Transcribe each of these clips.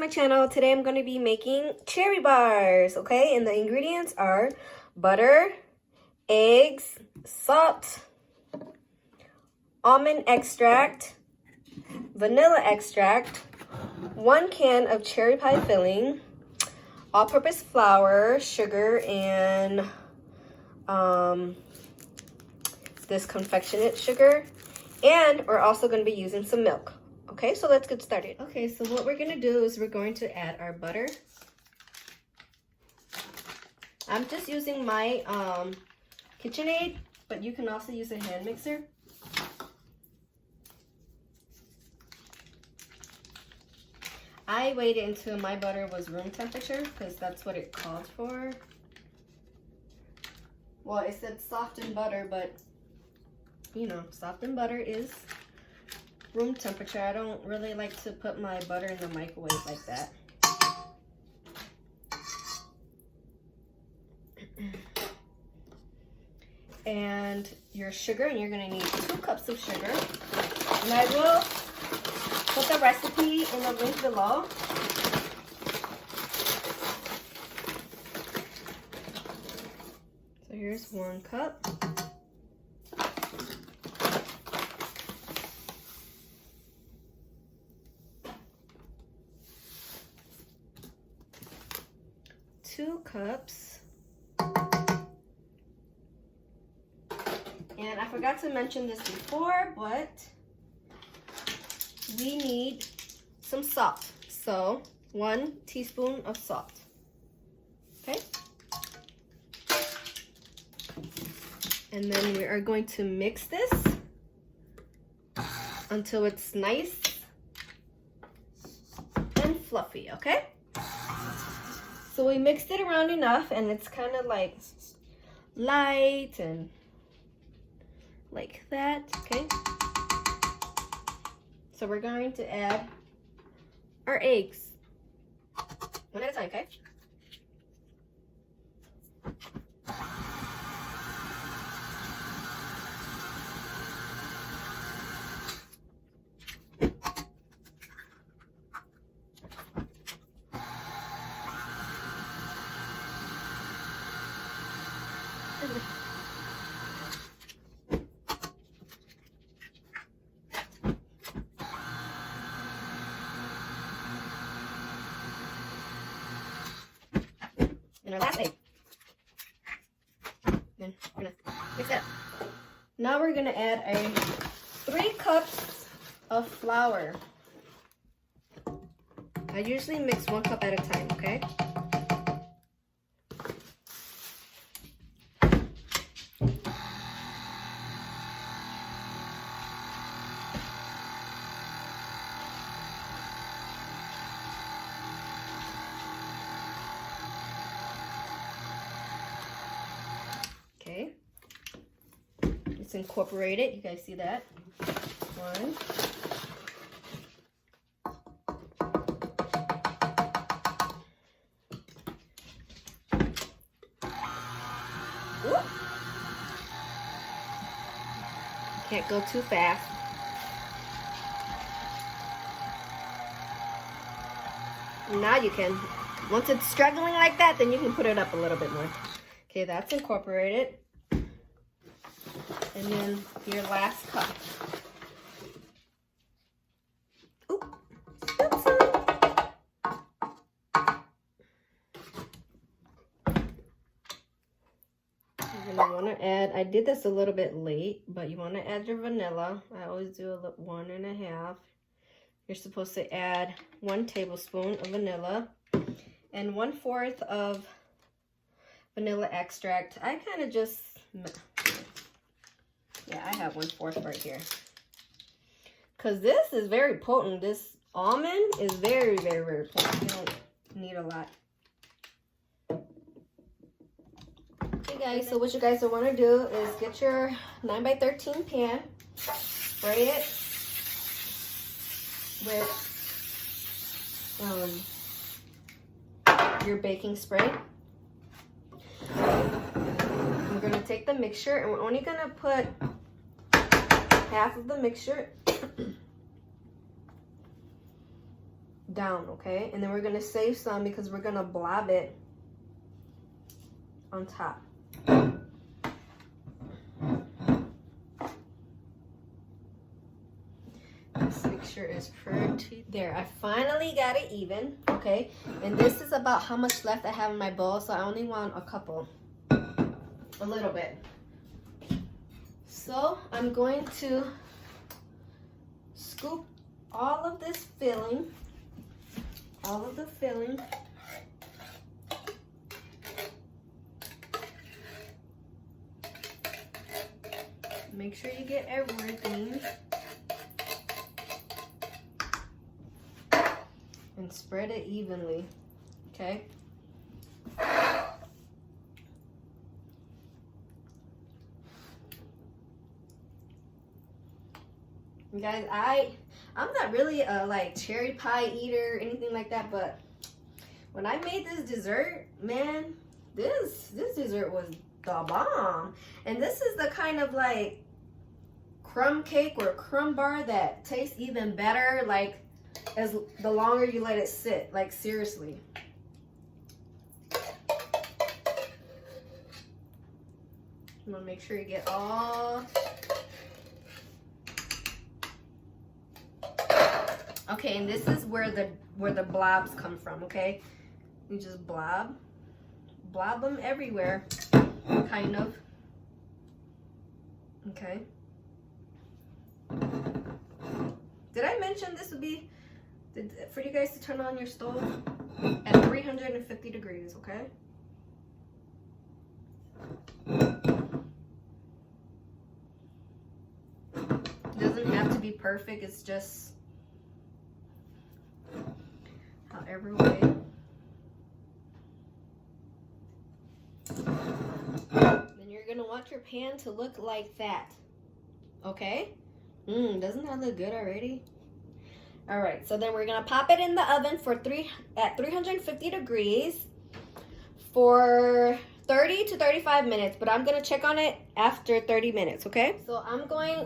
channel. Today I'm going to be making cherry bars, okay? And the ingredients are butter, eggs, salt, almond extract, vanilla extract, 1 can of cherry pie filling, all-purpose flour, sugar, and this confectionate sugar. And we're also going to be using some milk. Okay, so let's get started. Okay, so what we're going to do is we're going to add our butter. I'm just using my KitchenAid, but you can also use a hand mixer. I waited until my butter was room temperature because that's what it called for. Well, it said softened butter, but you know, softened butter is room temperature. I don't really like to put my butter in the microwave like that. And your sugar, and you're going to need 2 cups of sugar. And I will put the recipe in the link below. So here's 1 cup. Two cups. And I forgot to mention this before, but we need some salt. So 1 teaspoon of salt. Okay? And then we are going to mix this until it's nice and fluffy, okay? So we mixed it around enough, and it's kind of like light and like that, okay? So we're going to add our eggs, 1 at a time, okay? And our last egg. Then we're gonna mix it up. Now we're gonna add 3 cups of flour. I usually mix 1 cup at a time, okay? Okay, let's incorporate it. You guys see that? 1. Ooh. Can't go too fast. Now you can. Once it's struggling like that, then you can put it up a little bit more. Okay, that's incorporated. And then your last cup. Ooh, spilled some. You're gonna want to add, I did this a little bit late, but you want to add your vanilla. I always do 1.5. You're supposed to add 1 tablespoon of vanilla and 1/4 of vanilla extract. I kind of just, yeah, I have 1/4 right here. Because this is very potent. This almond is very, very, very potent. You don't need a lot. Okay, guys, so what you guys will want to do is get your 9x13 pan, spray it with your baking spray. We're going to take the mixture, and we're only going to put half of the mixture down, okay? And then we're gonna save some because we're gonna blob it on top. Let's make sure it's pretty. There, I finally got it even, okay? And this is about how much left I have in my bowl, so I only want a couple, a little bit. So I'm going to scoop all of this filling, all of the filling. Make sure you get everything. And spread it evenly, okay? You guys, I'm not really a like cherry pie eater or anything like that, but when I made this dessert, man, this dessert was the bomb. And this is the kind of like crumb cake or crumb bar that tastes even better, like as the longer you let it sit, like seriously. You want to make sure you get all. Okay, and this is where the blobs come from, okay? You just blob them everywhere, kind of. Okay. Did I mention this would be for you guys to turn on your stove at 350 degrees, okay? It doesn't have to be perfect, it's just however way. Then you're gonna want your pan to look like that, okay? Doesn't that look good already? All right, so then we're gonna pop it in the oven at 350 degrees for 30 to 35 minutes, but I'm gonna check on it after 30 minutes, okay? So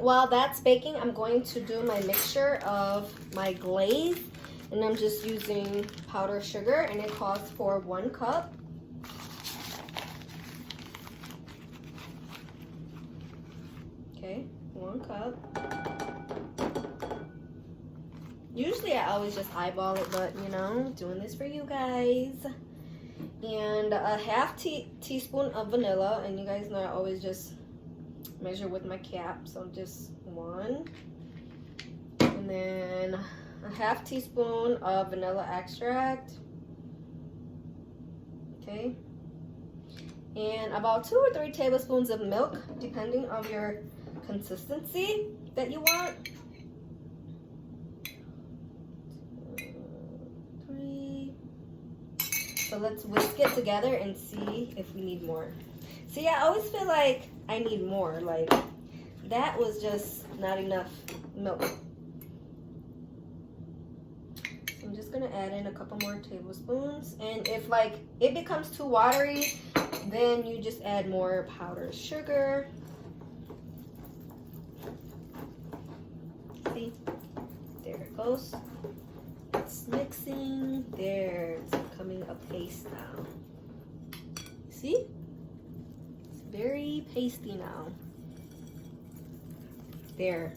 while that's baking, I'm going to do my mixture of my glaze, and I'm just using powdered sugar, and it calls for 1 cup. Okay, 1 cup. Usually I always just eyeball it, but you know, doing this for you guys. And a half teaspoon of vanilla, and you guys know I always just measure with my cap, so just 1. And then a half teaspoon of vanilla extract. Okay. And about 2 or 3 tablespoons of milk, depending on your consistency that you want. 3. So let's whisk it together and see if we need more. See, I always feel like I need more. Like, that was just not enough milk. So I'm just gonna add in a couple more tablespoons. And if like it becomes too watery, then you just add more powdered sugar. See, there it goes. It's mixing. There, it's becoming a paste now. See? It's very pasty now. There.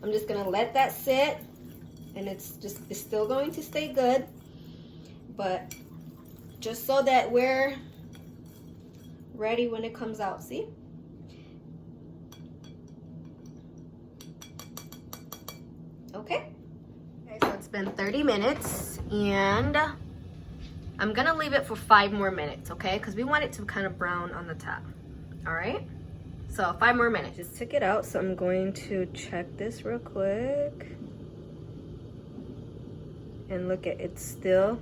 I'm just gonna let that sit, and it's still going to stay good, but just so that we're ready when it comes out. See? Okay. Okay, so it's been 30 minutes, and I'm gonna leave it for 5 more minutes, okay? Because we want it to kind of brown on the top. All right? So 5 more minutes. Just took it out, so I'm going to check this real quick. And look at it still.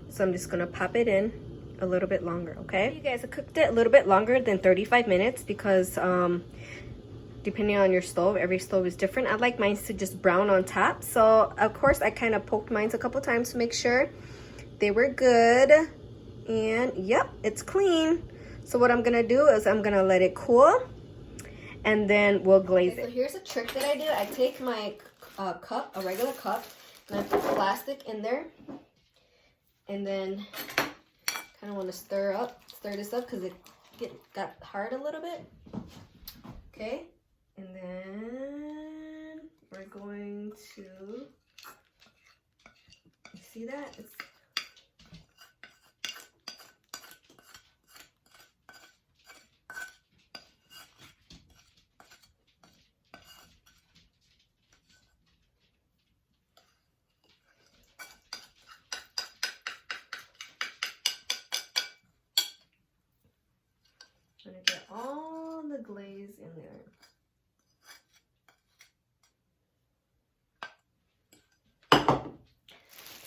So I'm just gonna pop it in a little bit longer, okay? You guys, I cooked it a little bit longer than 35 minutes because depending on your stove, every stove is different. I like mine to just brown on top. So of course I kind of poked mine a couple times to make sure they were good. And yep, it's clean. So what I'm gonna do is I'm gonna let it cool, and then we'll glaze it. So here's a trick that I do. I take my cup, a regular cup, And I put plastic in there. And then kind of want to stir this up because it got hard a little bit. Okay. And then we're going to, you see that? It's I'm gonna get all the glaze in there.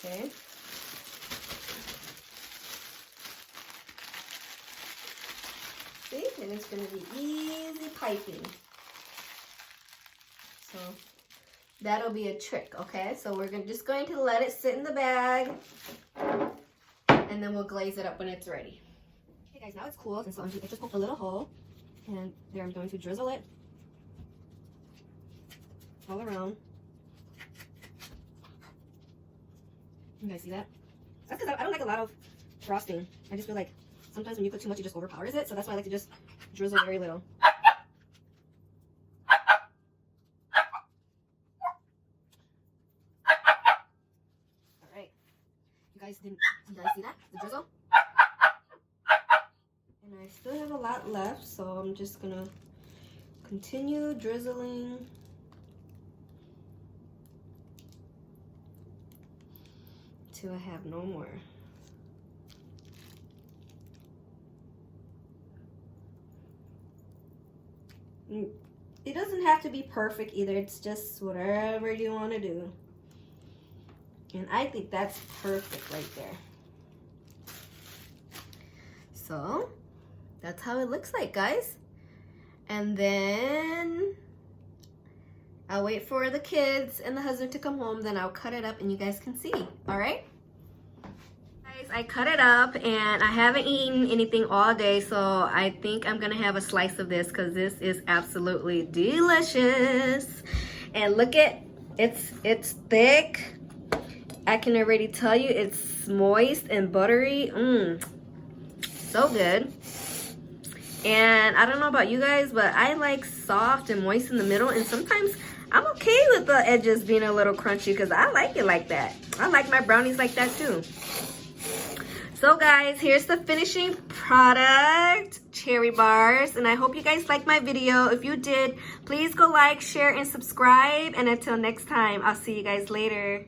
Okay. See, and it's gonna be easy piping. So that'll be a trick, okay? So we're just going to let it sit in the bag, and then we'll glaze it up when it's ready. Okay guys, now it's cool, and so I just poked a little hole, and there I'm going to drizzle it all around. You guys see that? That's because I don't like a lot of frosting. I just feel like sometimes when you put too much, it just overpowers it. So that's why I like to just drizzle very little. All right. You guys see that? The drizzle? And I still have a lot left, so I'm just gonna continue drizzling. Till I have no more. It doesn't have to be perfect either. It's just whatever you want to do. And I think that's perfect right there. So that's how it looks like, guys. And then I'll wait for the kids and the husband to come home, then I'll cut it up and you guys can see. All right? Guys, I cut it up and I haven't eaten anything all day, so I think I'm gonna have a slice of this because this is absolutely delicious. And look at, it's thick. I can already tell you it's moist and buttery. So good. And I don't know about you guys, but I like soft and moist in the middle, and sometimes I'm okay with the edges being a little crunchy because I like it like that. I like my brownies like that too. So guys, here's the finishing product, cherry bars, and I hope you guys liked my video. If you did, please go like, share, and subscribe, and until next time, I'll see you guys later.